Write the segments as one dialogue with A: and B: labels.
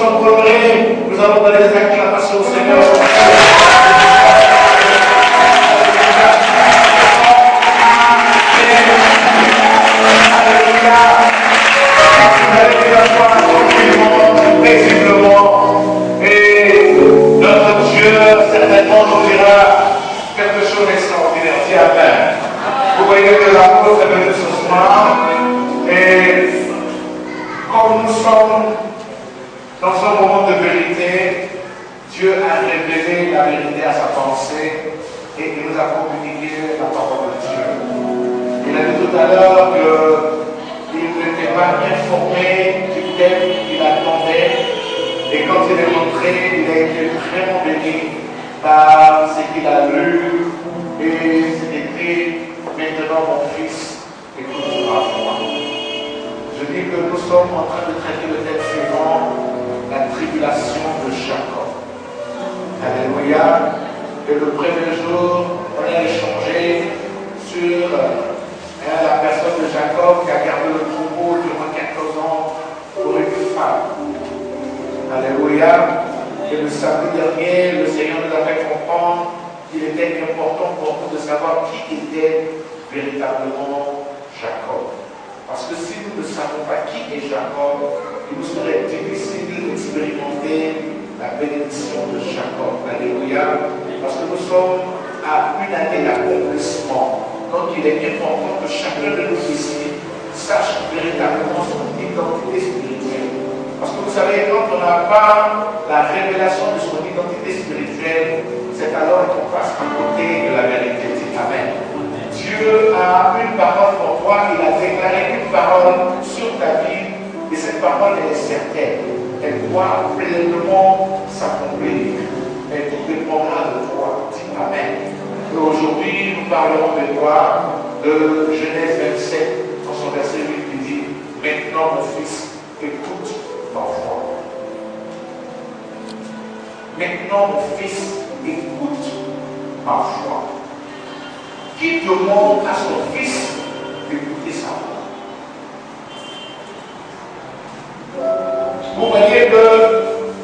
A: sommes honorés, nous allons donner des acclamations au Seigneur. Paisiblement, et notre Dieu certainement nous dira quelque chose d'extraordinaire. Dis Amen. Vous voyez que l'apôtre est venu ce soir, et comme nous sommes dans un moment de vérité, Dieu a révélé la vérité à sa pensée et il nous a communiqué la parole de Dieu. Il a dit tout à l'heure qu'il n'était pas informé du thème qu'il attendait, et quand il est rentré, il a été vraiment béni par ce qu'il a lu, et c'est écrit: maintenant mon fils, écoute ma voix. Je dis que nous sommes en train de traiter le thème suivant, la tribulation de Jacob. Alléluia. Et le premier jour, on a échangé sur la personne de Jacob qui a gardé le troupeau durant 14 ans pour une femme. Alléluia. Et le samedi dernier, le Seigneur nous a fait comprendre qu'il était important pour nous de savoir qui était véritablement Jacob. Parce que si nous ne savons pas qui est Jacob, il nous serait difficile d'expérimenter la bénédiction de Jacob. Alléluia. Parce que nous sommes à une année d'accomplissement. Donc il est important que chacun de nous ici sache véritablement son identité spirituelle. Parce que vous savez, quand on n'a pas la révélation de son identité spirituelle, c'est alors qu'on passe à côté de la vérité. Dit Amen. Dieu a une parole pour toi, il a déclaré une parole sur ta vie, et cette parole elle est certaine. Elle doit pleinement s'accomplir. Elle dépendra de toi. Dis Amen. Et aujourd'hui, nous parlerons de toi, de Genèse 27, dans son verset 8, qui dit: maintenant, mon fils, écoute ma voix. Maintenant, mon fils, écoute ma voix. Qui demande à son fils d'écouter sa voix? Vous voyez que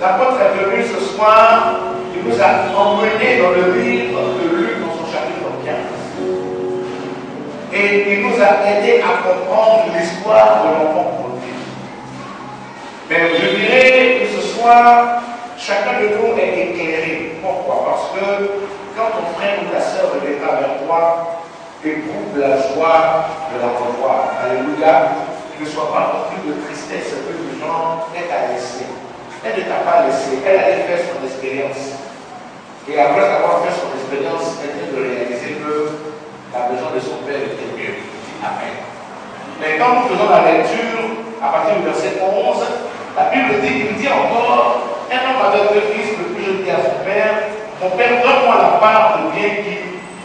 A: l'apôtre est venu ce soir, il nous a emmenés dans le livre de Luc dans son chapitre 15. Et il nous a aidé à comprendre l'histoire de l'enfant prodigue. Mais je dirais que ce soir, chacun de nous est éclairé. Pourquoi? Parce que quand ton frère ou ta sœur reviendra vers toi, éprouve la joie de la revoir. Alléluia. Ne sois pas rempli de tristesse que les gens elle t'a laissé. Elle ne t'a pas laissé. Elle allait faire son expérience. Et après avoir fait son expérience, elle vient de réaliser que la maison de son père était mieux. Amen. Mais quand nous faisons la lecture, à partir du verset 11, la Bible dit, il dit encore: un homme avait deux fils, le plus jeune dit à son père: mon père, donne-moi la part de bien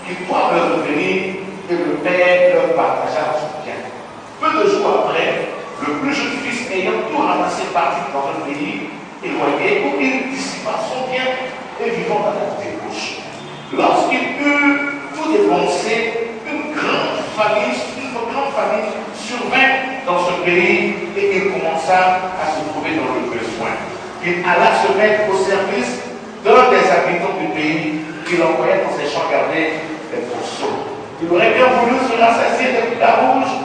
A: qui doit me revenir. Et le père leur partagea son bien. Peu de jours après, le plus jeune fils, ayant tout ramassé, partit dans un pays éloigné où il dissipa son bien et vivant dans la débauche. Lorsqu'il eut tout dépensé, une grande famine survint dans ce pays et il commença à se trouver dans le besoin. Il alla se mettre au service d'un des habitants du pays qu'il envoyait dans ses champs garder les pourceaux. Il aurait bien voulu se rassasier des plats rouges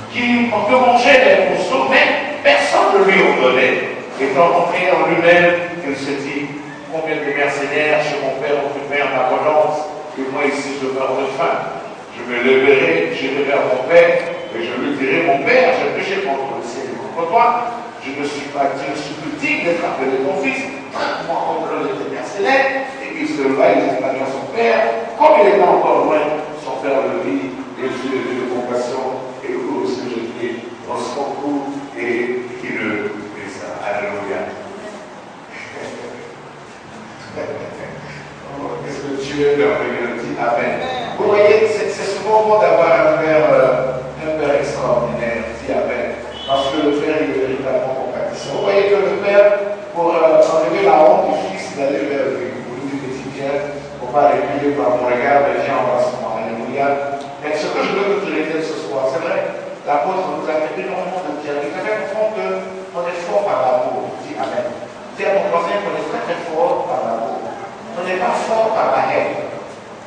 A: qui ont mangé les pourceaux, mais personne ne lui en donnait. Étant rentré en lui-même, il se dit: combien de mercenaires chez mon père ont pu faire ma relance, et moi ici je meurs de faim. Je me leverai, j'irai vers mon père, et je lui dirai: mon père, j'ai péché contre le ciel et contre toi. Je ne suis plus digne d'être appelé ton fils. Traite-moi comme l'un de tes mercenaires. Et il se leva, il dit à son père, comme il était encore loin, son père le vit, et il de compassion, et ouvre ce jeté dans son cou, et il le baisa. Alléluia. Est-ce que Dieu est merveilleux? Dit Amen. Vous voyez, c'est souvent bon d'avoir un père extraordinaire. Dit Amen. Parce que le père il est véritablement compatissant. Vous voyez que le père, pour enlever la honte du fils, il allait vers lui. Vous lui dites: petit Pierre, pour pas réguler par mon regard, mais viens embrasse-moi. Alléluia. Mais ce que je veux que tu retiennes ce soir, c'est vrai, l'apôtre nous a fait énormément de bien. Il a fait comprendre qu'on est fort par l'amour. Dis Amen. Tu voisin qu'on est très très fort par l'amour. On n'est pas fort par la haine.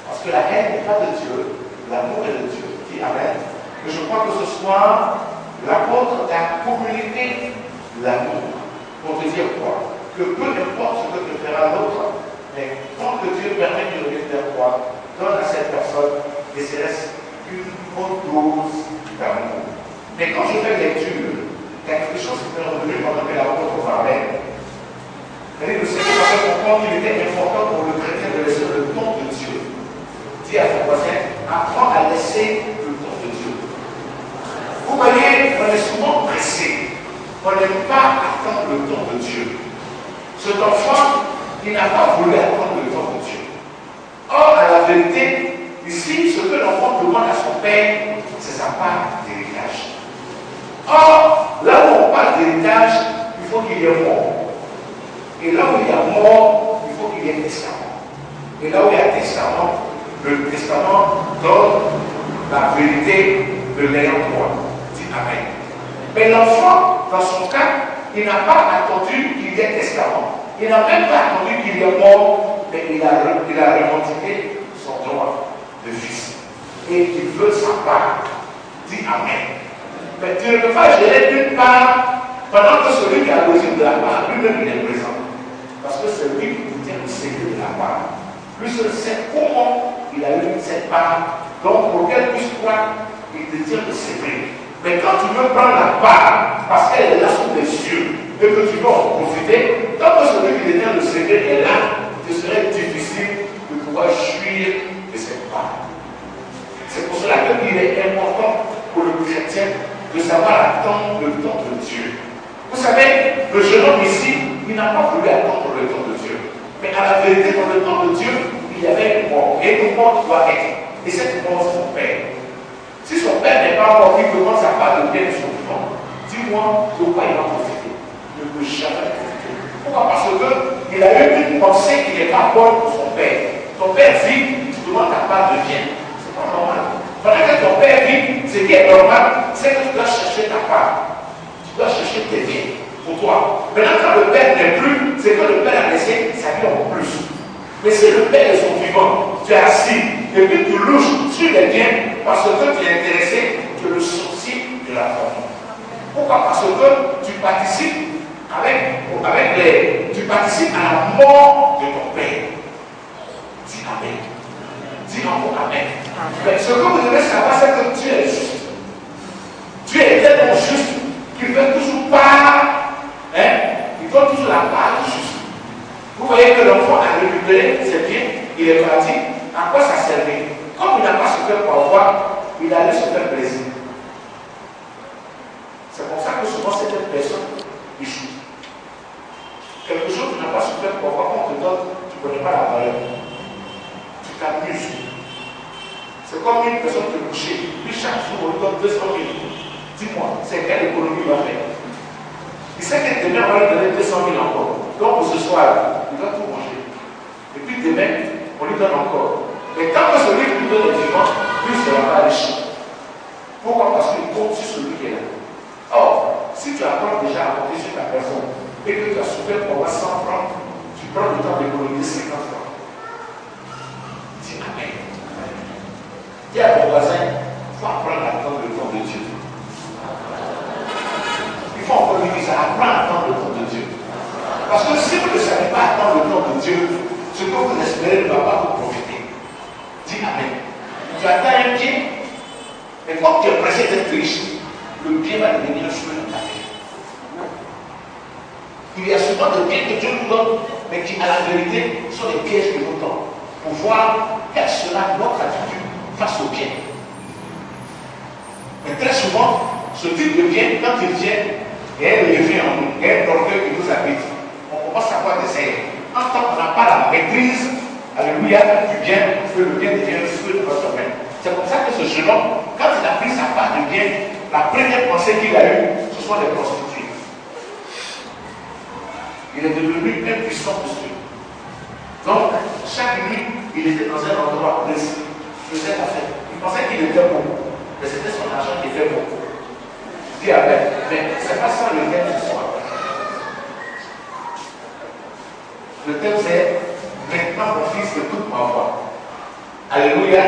A: Parce que la haine n'est pas de Dieu, l'amour est de Dieu. Dis Amen. Et je crois que ce soir, l'apôtre t'a communiqué l'amour. Pour te dire quoi? Que peu importe ce que te fera l'autre, mais tant que Dieu permet de venir vers toi, donne à cette personne et se laisse une bonne dose d'amour. Mais quand je fais lecture, il y a quelque chose qui m'est revenu pendant que l'apôtre parlait. Le Seigneur m'a fait comprendre qu'il était important pour le chrétien de laisser le don de Dieu. Dis à ton voisin, apprends à laisser le don de Dieu. Vous voyez, on est souvent pressé. On n'aime pas attendre le don de Dieu. Cet enfant, il n'a pas voulu attendre le don de Dieu. Or, à la vérité, ici, ce que l'enfant demande à son père, c'est sa part d'héritage. Or, là où on parle d'héritage, il faut qu'il y ait mort. Et là où il y a mort, il faut qu'il y ait testament. Et là où il y a testament, le testament donne la vérité de l'ayant droit. Dis Amen. Mais l'enfant, dans son cas, il n'a pas attendu qu'il y ait testament. Il n'a même pas attendu qu'il y ait mort, mais il a revendiqué son droit de fils. Et il veut sa part. Dis Amen. Mais tu ne peux pas gérer d'une part pendant que celui qui a besoin de la part, lui-même il est présent. Parce que c'est lui qui tient le secret de la part. Lui seul sait comment il a eu cette part. Donc pour qu'elle puisse croire, il détient le secret. Mais quand tu veux prendre la part, parce qu'elle est là sous tes yeux, et que tu veux en profiter, tant que celui qui détient le secret est là, il te serait difficile de pouvoir jouir de cette part. C'est pour cela qu'il est important pour le chrétien de savoir attendre le temps de Dieu. Vous savez, le jeune homme ici, il n'a pas voulu attendre le temps de Dieu. Mais à la vérité, dans le temps de Dieu, il y avait une mort. Et une mort doit être. Et cette mort, c'est son père. Si son père n'est pas mort, il demande sa part de bien de son vivant. Dis-moi, de quoi il va profiter? Il ne peut jamais profiter. Pourquoi? Parce qu'il a eu une pensée qui n'est pas bonne pour son père. Ton père vit, tu demandes ta part de bien. C'est pas normal. Pendant que ton père vit, ce qui est normal, c'est que tu dois chercher ta part. Tu dois chercher tes biens pour toi. Maintenant, quand le père n'est plus, c'est que le père a laissé sa vie en plus. Mais si le père est son vivant, tu es assis, et puis tu louches sur les biens parce que tu es intéressé, tu es le sorcier de la famille. Pourquoi? Parce que tu participes tu participes à la mort de ton père. Dis Amen. Dis encore Amen. Mais ce que vous devez savoir, c'est que Dieu est juste. Dieu est tellement juste qu'il fait toujours part, il donne toujours la part juste. Vous voyez que l'enfant a récupéré ses biens, il est parti. À quoi ça servait? Comme il n'a pas souffert pour avoir, il allait se faire plaisir. C'est pour ça que souvent certaines personnes échouent. Quelque chose que tu n'as pas souffert pour avoir, on te donne, tu ne connais pas la valeur. Tu t'amuses. C'est comme une personne te coucher, puis chaque jour on lui donne 200 000. Dis-moi, c'est quelle économie il va faire? Il sait que demain on va lui donner 200 000 encore. Donc ce soir, il doit tout manger. Et puis demain, on lui donne encore. Mais tant que celui qui lui donne le vivant, lui ne sera pas riche. Pourquoi? Parce qu'il compte sur celui qui est là. Or, si tu apprends déjà à compter sur ta personne et que tu as souffert pour avoir 100 francs, tu prends le temps d'économiser 50 francs. Dis Amen. Dis à ton voisin, il faut apprendre à attendre le temps de Dieu. Il faut encore lui dire, apprends à attendre le temps de Dieu. Parce que si vous ne savez pas attendre le temps de Dieu, ce que vous espérez ne va pas vous profiter. Dis Amen. Tu attends un bien, mais comme tu es pressé d'être riche, le bien va devenir un souhait dans ta vie. Il y a souvent des biens que Dieu nous donne, mais qui, à la vérité, sont des pièges que nous donnons pour voir quelle sera notre attitude face au bien. Mais très souvent, ce type de bien, quand il vient, il y a un levier en nous, il y a un orgueil qui nous habite. On commence à avoir des ailes. En tant qu'on n'a pas la maîtrise, alléluia, du bien, que le bien devient un souhait de notre domaine. C'est pour ça que ce jeune homme, quand il a pris sa part de bien, la première pensée qu'il a eue, ce sont les prostituées. Il est devenu impuissant dessus. Donc, chaque nuit, il était dans un endroit précis. Il faisait la fête. Il pensait qu'il était bon. Mais c'était son argent qui était bon. Dis Amen. Mais ce n'est pas ça le thème ce soir. Le thème c'est maintenant mon fils écoute ma voix. Alléluia.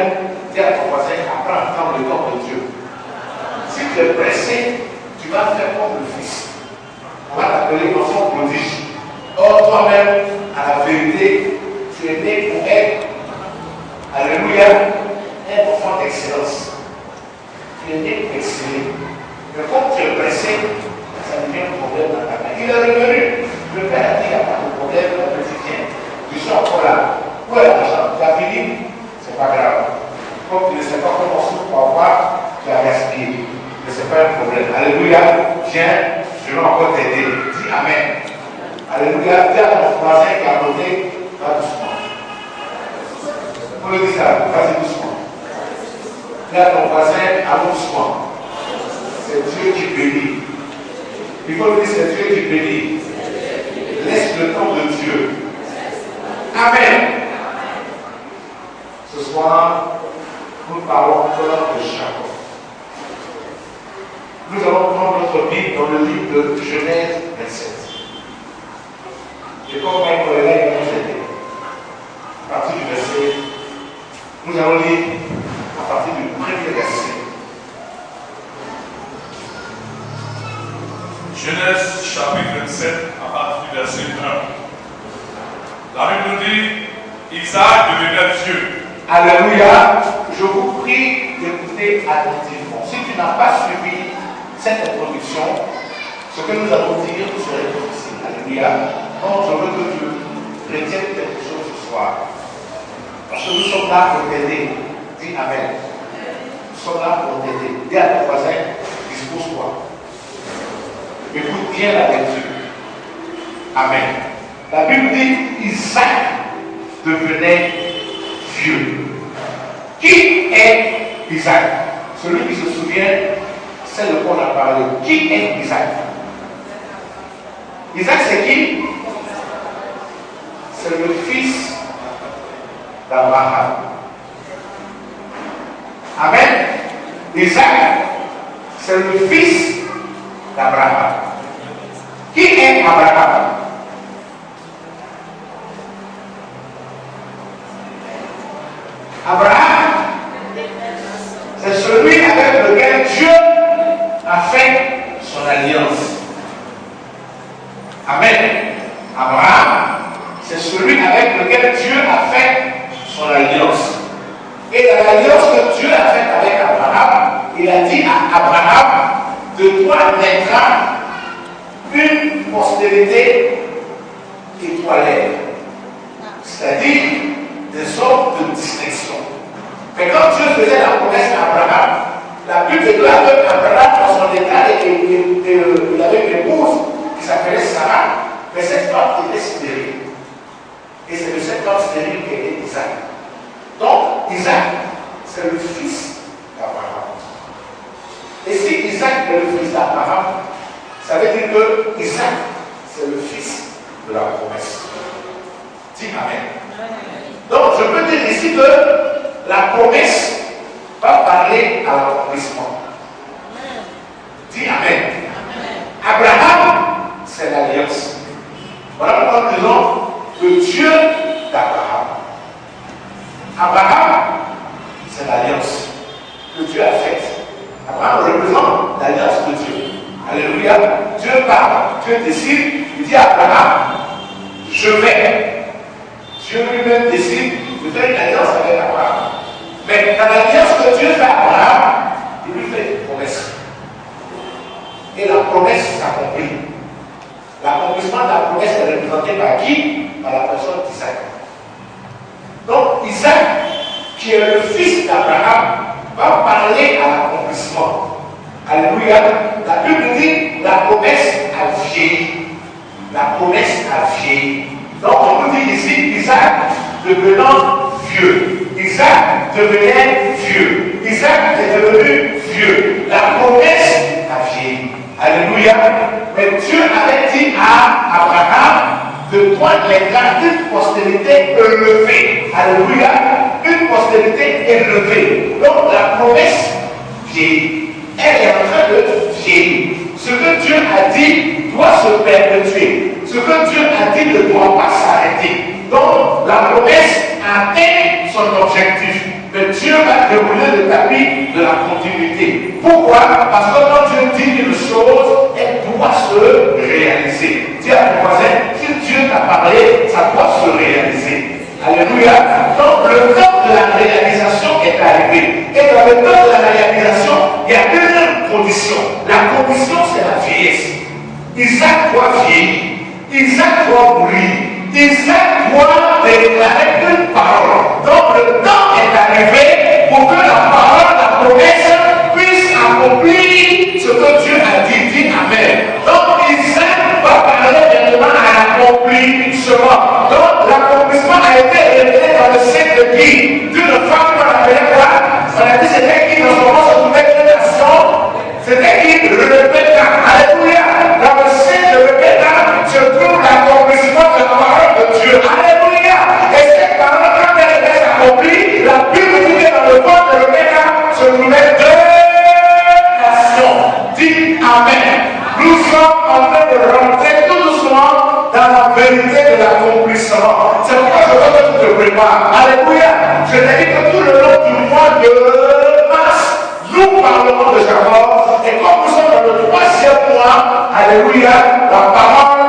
A: Dis à ton voisin, apprends à entendre le nom de Dieu. Si tu es pressé, tu vas faire comme le fils. On va t'appeler enfant prodige. Or toi-même, à la vérité, tu es né pour être, alléluia, un enfant d'excellence. Tu es né pour exceller. Mais comme tu es pressé, ça devient un problème dans ta vie. Il est revenu. Le père a dit, il n'y a pas de problème, le petit vient. Je suis encore là. Où est l'argent? Tu as fini? C'est pas grave. Comme tu ne sais pas comment souffle pour avoir, tu as gaspillé. Mais ce n'est pas un problème. Alléluia. Viens, je vais encore t'aider. Dis Amen. Alléluia. Dis à ton voisin qui a noté, va doucement. Vous le dites ça, vas-y doucement. Dis à ton voisin, allons doucement. C'est Dieu qui bénit. Il faut le dire, c'est Dieu qui bénit. Laisse le temps de Dieu. Amen. Ce soir, nous parlons encore de Jacob. Nous allons prendre notre Bible dans le livre de Genèse 27. Et comme mes collègues nous aider, à partir du verset, nous allons lire à partir du premier verset.
B: Genèse chapitre 27, à partir du verset 1. La Bible nous dit, Isaac devenait vieux.
A: Alléluia. Je vous prie d'écouter attentivement. Si tu n'as pas suivi cette introduction, ce que nous allons dire serait difficile. Alléluia. Donc je veux que tu retiennes quelque chose ce soir. Parce que nous sommes là pour t'aider. Dis Amen. Nous sommes là pour t'aider. Dis à ton voisin, dispose-toi. Écoute bien la lecture. Amen. La Bible dit Isaac devenait vieux. Qui est Isaac? Celui qui se souvient, c'est de quoi on a parlé. Qui est Isaac? Isaac, c'est qui? C'est le fils d'Abraham. Amen. Isaac, c'est le fils d'Abraham. Qui est Abraham? Abraham, c'est celui avec lequel Dieu a fait son alliance. Amen. Abraham, c'est celui avec lequel Dieu a fait son alliance. Et dans l'alliance que Dieu a faite avec Abraham, il a dit à Abraham, de toi naîtra une postérité étoilée, c'est-à-dire des hommes de distinction. Mais quand Dieu faisait la promesse à Abraham, la Bible dit qu'Abraham, dans son état, il avait une épouse qui s'appelait Sarah, mais cette femme était stérile. Et c'est de cette femme stérile qu'est Isaac. Donc, Isaac, c'est le fils d'Abraham. Et si Isaac est le fils d'Abraham, ça veut dire que Isaac, c'est le fils de la promesse. Dis Amen. Donc, je peux dire ici que la promesse va parler à l'accomplissement. Dis Amen. Abraham, c'est l'alliance. Voilà pourquoi nous disons le Dieu d'Abraham. Abraham, c'est l'alliance que Dieu a faite. Abraham représente l'alliance de Dieu. Alléluia. Dieu parle, Dieu décide, il dit à Abraham, je vais. Dieu lui-même décide de faire une alliance avec Abraham. Mais dans l'alliance que Dieu fait à Abraham, il lui fait une promesse. Et la promesse s'accomplit. L'accomplissement de la promesse est représenté par qui? Par la personne d'Isaac. Donc Isaac, qui est le fils d'Abraham, va parler à l'accomplissement. Alléluia. La Bible dit la promesse a vieilli. La promesse a vieilli. Donc on nous dit ici, Isaac devenant vieux. Isaac devenait vieux. Isaac est devenu vieux. La promesse a vieilli. Alléluia. Mais Dieu avait dit à Abraham, de toi naîtra une postérité élevée. Alléluia. Une postérité élevée. Donc la promesse vieillit. Elle est en train de vieillir. Ce que Dieu a dit doit se perpétuer. Ce que Dieu a dit ne doit pas s'arrêter. Donc, la promesse atteint son objectif. Mais Dieu va dérouler le tapis de la continuité. Pourquoi? Parce que quand Dieu dit une chose, elle doit se réaliser. Dis à ton voisin, si Dieu t'a parlé, ça doit se réaliser. Alléluia. Donc le temps de la réalisation est arrivé. Et dans le temps de la réalisation, il y a deux conditions. La condition, c'est la vieillesse. Isaac doit vieillir. Isaac doit mourir. Isaac doit déclarer une parole. Donc le temps est arrivé pour que la parole, la promesse puisse accomplir ce que Dieu a dit. Dis Amen. Donc Isaac va parler maintenant à l'accomplissement. Donc l'accomplissement a été révélé dans le siècle qui d'une femme qu'on appelait quoi? On a dit c'était qui dans son moment se trouvait une nation? C'était qui? Rebecca. Alléluia. Dans le siècle de Rebecca se trouve l'accomplissement de la parole de Dieu. Alléluia. Et cette parole, quand elle était accomplie, la Bible dit que dans le ventre de Rebecca se trouvaient deux nations. Dis Amen. Nous sommes en train de rentrer tout doucement dans la vérité de l'accomplissement. C'est pourquoi je veux que tu te prépares. Alléluia. Je t'ai dit que tout le long du mois de mars, nous parlerons de Jacob. Et comme nous sommes dans le 3e mois, alléluia, la parole